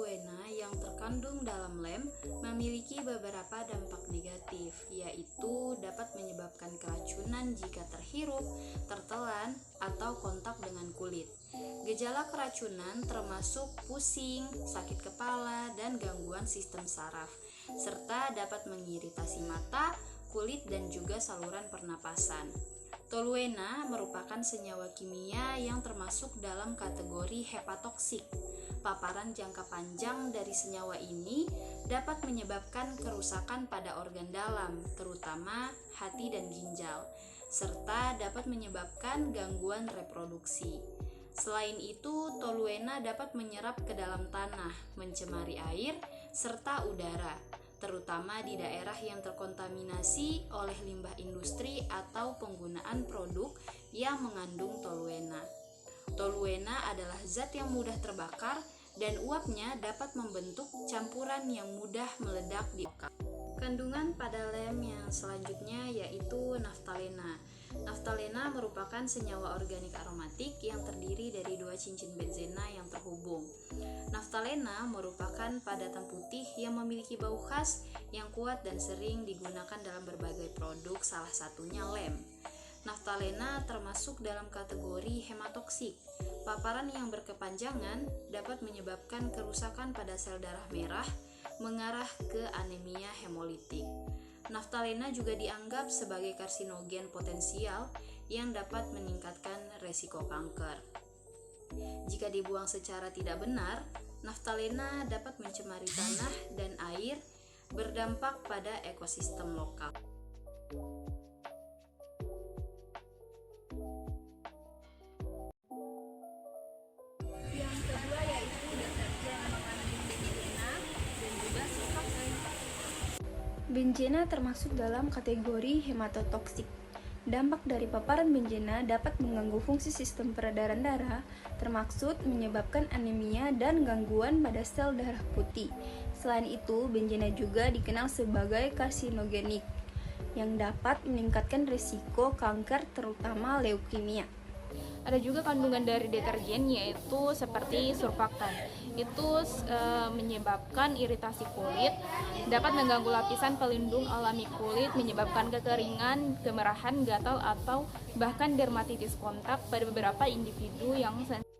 toluena yang terkandung dalam lem memiliki beberapa dampak negatif, yaitu dapat menyebabkan keracunan jika terhirup, tertelan, atau kontak dengan kulit. Gejala keracunan termasuk pusing, sakit kepala, dan gangguan sistem saraf, serta dapat mengiritasi mata, kulit, dan juga saluran pernapasan. Toluena merupakan senyawa kimia yang termasuk dalam kategori hepatoksik. Paparan jangka panjang dari senyawa ini dapat menyebabkan kerusakan pada organ dalam, terutama hati dan ginjal, serta dapat menyebabkan gangguan reproduksi. Selain itu, toluena dapat menyerap ke dalam tanah, mencemari air, serta udara, terutama di daerah yang terkontaminasi oleh limbah industri atau penggunaan produk yang mengandung toluena. Toluena adalah zat yang mudah terbakar dan uapnya dapat membentuk campuran yang mudah meledak di otak. Kandungan pada lem yang selanjutnya yaitu naftalena. Naftalena merupakan senyawa organik aromatik yang terdiri dari dua cincin benzena yang terhubung. Naftalena merupakan padatan putih yang memiliki bau khas yang kuat dan sering digunakan dalam berbagai produk, salah satunya lem. Naftalena termasuk dalam kategori hematoksik. Paparan yang berkepanjangan dapat menyebabkan kerusakan pada sel darah merah, mengarah ke anemia hemolitik. Naftalena juga dianggap sebagai karsinogen potensial yang dapat meningkatkan resiko kanker. Jika dibuang secara tidak benar, naftalena dapat mencemari tanah dan air, berdampak pada ekosistem lokal. Yang kedua yaitu deterjen mengandung benzena dan juga surfaktan. Benzena termasuk dalam kategori hematotoksik. Dampak dari paparan benzena dapat mengganggu fungsi sistem peredaran darah, termaksud menyebabkan anemia dan gangguan pada sel darah putih. Selain itu, benzena juga dikenal sebagai karsinogenik, yang dapat meningkatkan risiko kanker terutama leukemia. Ada juga kandungan dari deterjen yaitu seperti surfaktan. Itu menyebabkan iritasi kulit, dapat mengganggu lapisan pelindung alami kulit, menyebabkan kekeringan, kemerahan, gatal, atau bahkan dermatitis kontak pada beberapa individu yang sensitif.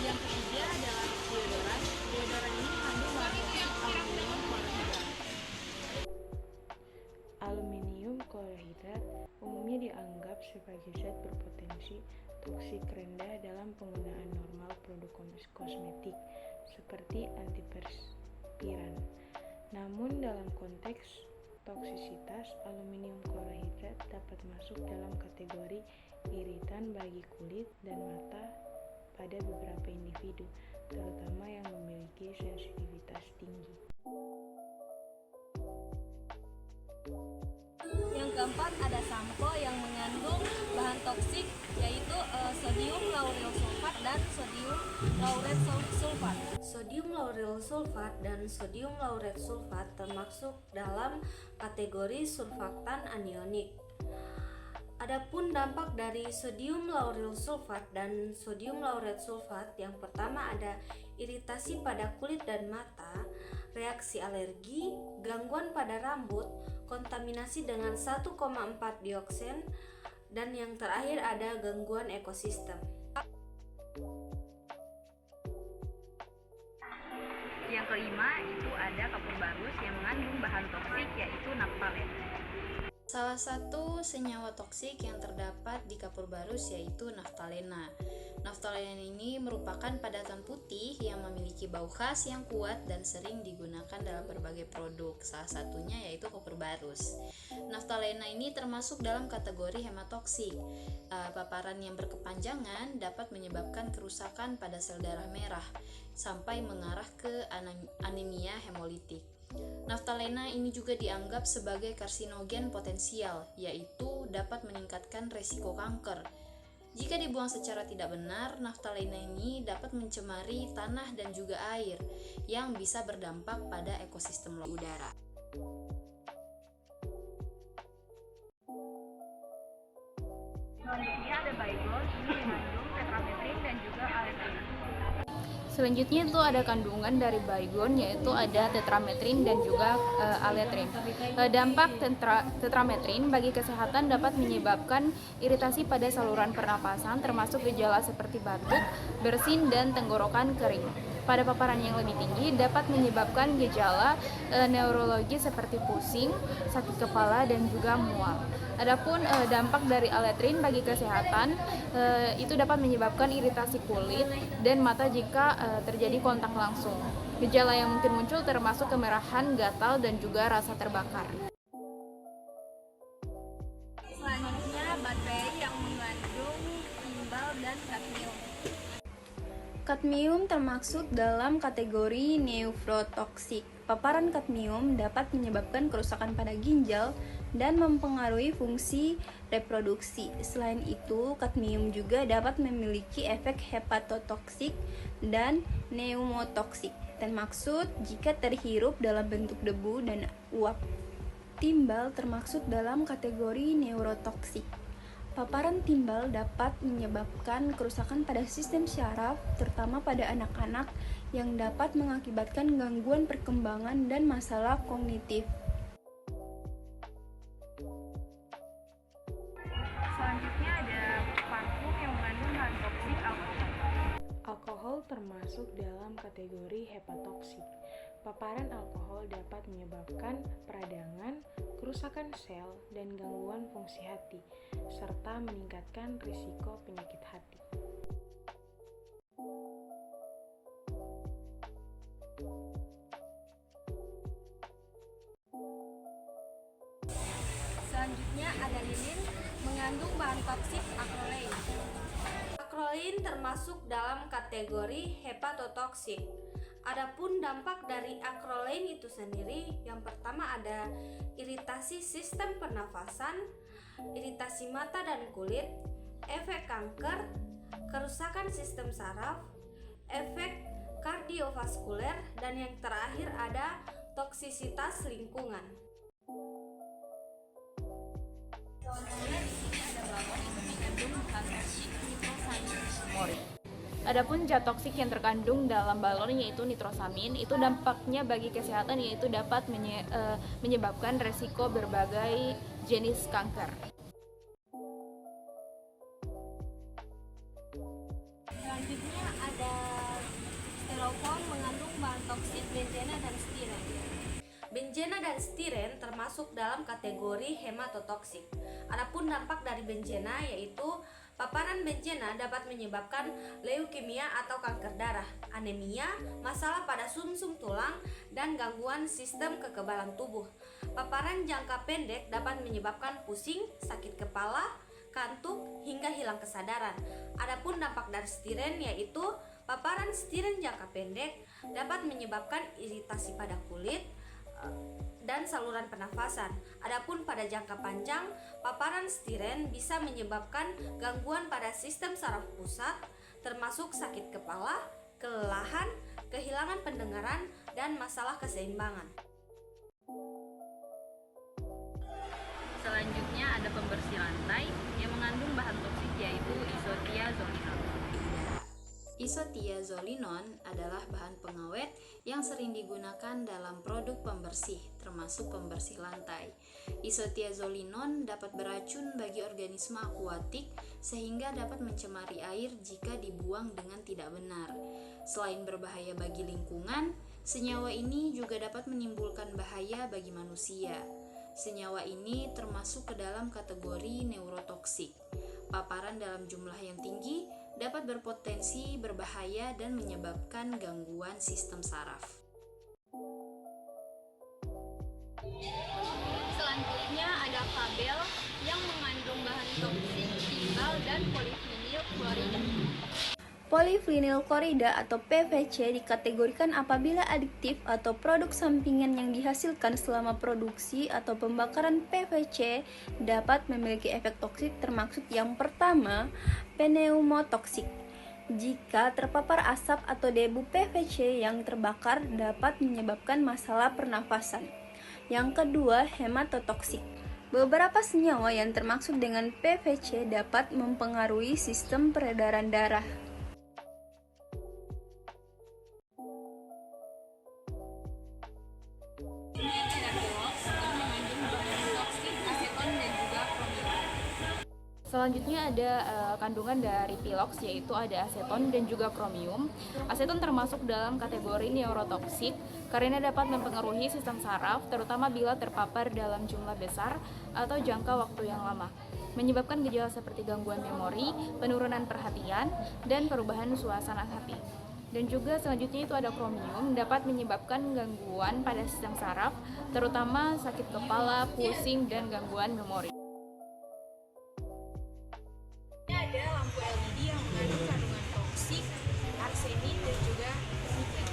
Yang ketiga adalah deodoran. Deodoran ini mengandung bahan aluminium klorida. Aluminium klorida umumnya dianggap sebagai zat berpotensi toksik rendah dalam penggunaan normal produk kosmetik seperti antiperspiran. Namun dalam konteks toksisitas, aluminium klorida dapat masuk dalam kategori iritan bagi kulit dan mata pada beberapa individu, terutama yang memiliki sensitivitas tinggi. Yang keempat ada sampo yang mengandung bahan toksik yaitu sodium lauryl sulfat dan sodium lauret sulfat. Sodium lauryl sulfat dan sodium lauret sulfat termasuk dalam kategori surfaktan anionik. Adapun dampak dari sodium lauryl sulfat dan sodium lauret sulfat, yang pertama ada iritasi pada kulit dan mata, reaksi alergi, gangguan pada rambut, kontaminasi dengan 1,4 dioksen, dan yang terakhir ada gangguan ekosistem. Yang kelima itu ada kapur barus yang mengandung bahan toksik yaitu naftalena. Salah satu senyawa toksik yang terdapat di kapur barus yaitu naftalena. Naftalena ini merupakan padatan putih yang memiliki bau khas yang kuat dan sering digunakan dalam berbagai produk, salah satunya yaitu kapur barus. Naftalena ini termasuk dalam kategori hematoksik. Paparan yang berkepanjangan dapat menyebabkan kerusakan pada sel darah merah sampai mengarah ke anemia hemolitik. Naftalena ini juga dianggap sebagai karsinogen potensial, yaitu dapat meningkatkan resiko kanker. Jika dibuang secara tidak benar, naftalena ini dapat mencemari tanah dan juga air yang bisa berdampak pada ekosistem udara. Selanjutnya ada Baygon, ini mengandung tetrametrin dan Selanjutnya itu ada kandungan dari baygon, yaitu ada tetrametrin dan juga aletrin. Dampak tetrametrin bagi kesehatan dapat menyebabkan iritasi pada saluran pernapasan, termasuk gejala seperti batuk, bersin, dan tenggorokan kering. Pada paparan yang lebih tinggi dapat menyebabkan gejala neurologi seperti pusing, sakit kepala, dan juga mual. Adapun dampak dari aletrin bagi kesehatan itu dapat menyebabkan iritasi kulit dan mata jika terjadi kontak langsung. Gejala yang mungkin muncul termasuk kemerahan, gatal, dan juga rasa terbakar. Selanjutnya, bakteri yang mengandung timbal dan kadmium. Kadmium termasuk dalam kategori nephrotoksik. Paparan kadmium dapat menyebabkan kerusakan pada ginjal dan mempengaruhi fungsi reproduksi. Selain itu, kadmium juga dapat memiliki efek hepatotoksik dan pneumotoksik, termaksud jika terhirup dalam bentuk debu dan uap. Timbal termasuk dalam kategori neurotoksik. Paparan timbal dapat menyebabkan kerusakan pada sistem syaraf, terutama pada anak-anak, yang dapat mengakibatkan gangguan perkembangan dan masalah kognitif. Selanjutnya ada parfum yang mengandung bahan toksik alkohol. Alkohol termasuk dalam kategori hepatotoksik. Paparan alkohol dapat menyebabkan peradangan, kerusakan sel, dan gangguan fungsi hati, serta meningkatkan risiko penyakit hati. Selanjutnya ada lilin mengandung bahan toksik akrolein. Akrolein termasuk dalam kategori hepatotoksik. Adapun dampak dari akrolein itu sendiri, yang pertama ada iritasi sistem pernafasan, iritasi mata dan kulit, efek kanker, kerusakan sistem saraf, efek kardiovaskuler, dan yang terakhir ada toksisitas lingkungan. Adapun zat toksik yang terkandung dalam balon yaitu nitrosamin, itu dampaknya bagi kesehatan yaitu dapat menyebabkan resiko berbagai jenis kanker. Selanjutnya ada styrofoam mengandung bahan toksik benzena dan stiren. Benzena dan stiren termasuk dalam kategori hematotoksik. Adapun dampak dari benzena yaitu paparan benzena dapat menyebabkan leukemia atau kanker darah, anemia, masalah pada sumsum tulang, dan gangguan sistem kekebalan tubuh. Paparan jangka pendek dapat menyebabkan pusing, sakit kepala, kantuk, hingga hilang kesadaran. Adapun dampak dari stiren yaitu paparan stiren jangka pendek dapat menyebabkan iritasi pada kulit dan saluran pernafasan. Adapun pada jangka panjang, paparan stiren bisa menyebabkan gangguan pada sistem saraf pusat, termasuk sakit kepala, kelelahan, kehilangan pendengaran, dan masalah keseimbangan. Selanjutnya ada pembersih lantai yang mengandung bahan toksik yaitu isotiazolinon. Isotiazolinon adalah bahan pengawet yang sering digunakan dalam produk pembersih, termasuk pembersih lantai. Isotiazolinon dapat beracun bagi organisme akuatik sehingga dapat mencemari air jika dibuang dengan tidak benar. Selain berbahaya bagi lingkungan, senyawa ini juga dapat menimbulkan bahaya bagi manusia. Senyawa ini termasuk ke dalam kategori neurotoksik. Paparan dalam jumlah yang tinggi dapat berpotensi berbahaya dan menyebabkan gangguan sistem saraf. Selanjutnya ada kabel yang mengandung bahan toksik timbal dan polivinil klorida. Polivinil klorida atau PVC dikategorikan apabila adiktif atau produk sampingan yang dihasilkan selama produksi atau pembakaran PVC dapat memiliki efek toksik, termasuk yang pertama, pneumotoksik. Jika terpapar asap atau debu PVC yang terbakar dapat menyebabkan masalah pernafasan. Yang kedua, hematotoksik. Beberapa senyawa yang termaksud dengan PVC dapat mempengaruhi sistem peredaran darah. Selanjutnya ada kandungan dari pilox, yaitu ada aseton dan juga kromium. Aseton termasuk dalam kategori neurotoksik karena dapat mempengaruhi sistem saraf, terutama bila terpapar dalam jumlah besar atau jangka waktu yang lama, menyebabkan gejala seperti gangguan memori, penurunan perhatian, dan perubahan suasana hati. Dan juga selanjutnya itu ada kromium, dapat menyebabkan gangguan pada sistem saraf, terutama sakit kepala, pusing, dan gangguan memori. Ada lampu LED yang mengandung kandungan toksik, arsenik, dan juga nikel.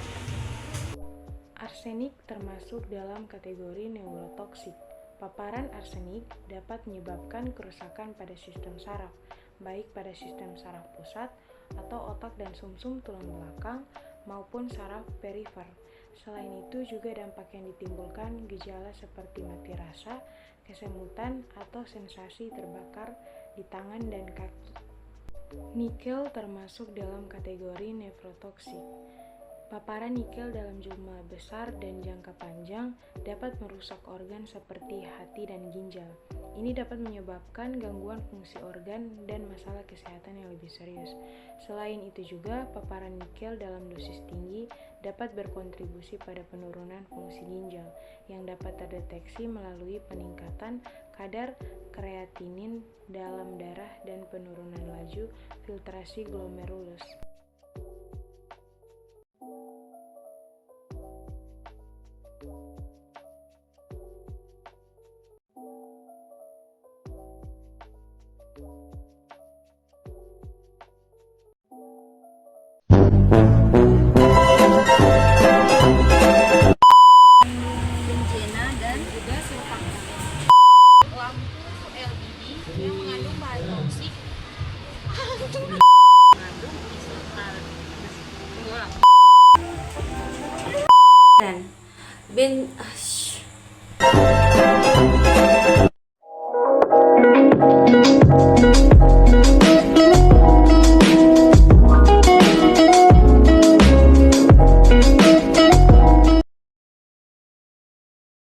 Arsenik termasuk dalam kategori neurotoksik. Paparan arsenik dapat menyebabkan kerusakan pada sistem saraf, baik pada sistem saraf pusat atau otak dan sumsum tulang belakang maupun saraf perifer. Selain itu juga dampak yang ditimbulkan gejala seperti mati rasa, kesemutan, atau sensasi terbakar di tangan dan kaki. Nikel termasuk dalam kategori nefrotoksik. Paparan nikel dalam jumlah besar dan jangka panjang dapat merusak organ seperti hati dan ginjal. Ini dapat menyebabkan gangguan fungsi organ dan masalah kesehatan yang lebih serius. Selain itu juga, paparan nikel dalam dosis tinggi dapat berkontribusi pada penurunan fungsi ginjal yang dapat terdeteksi melalui peningkatan kadar kreatinin dalam darah dan penurunan laju filtrasi glomerulus.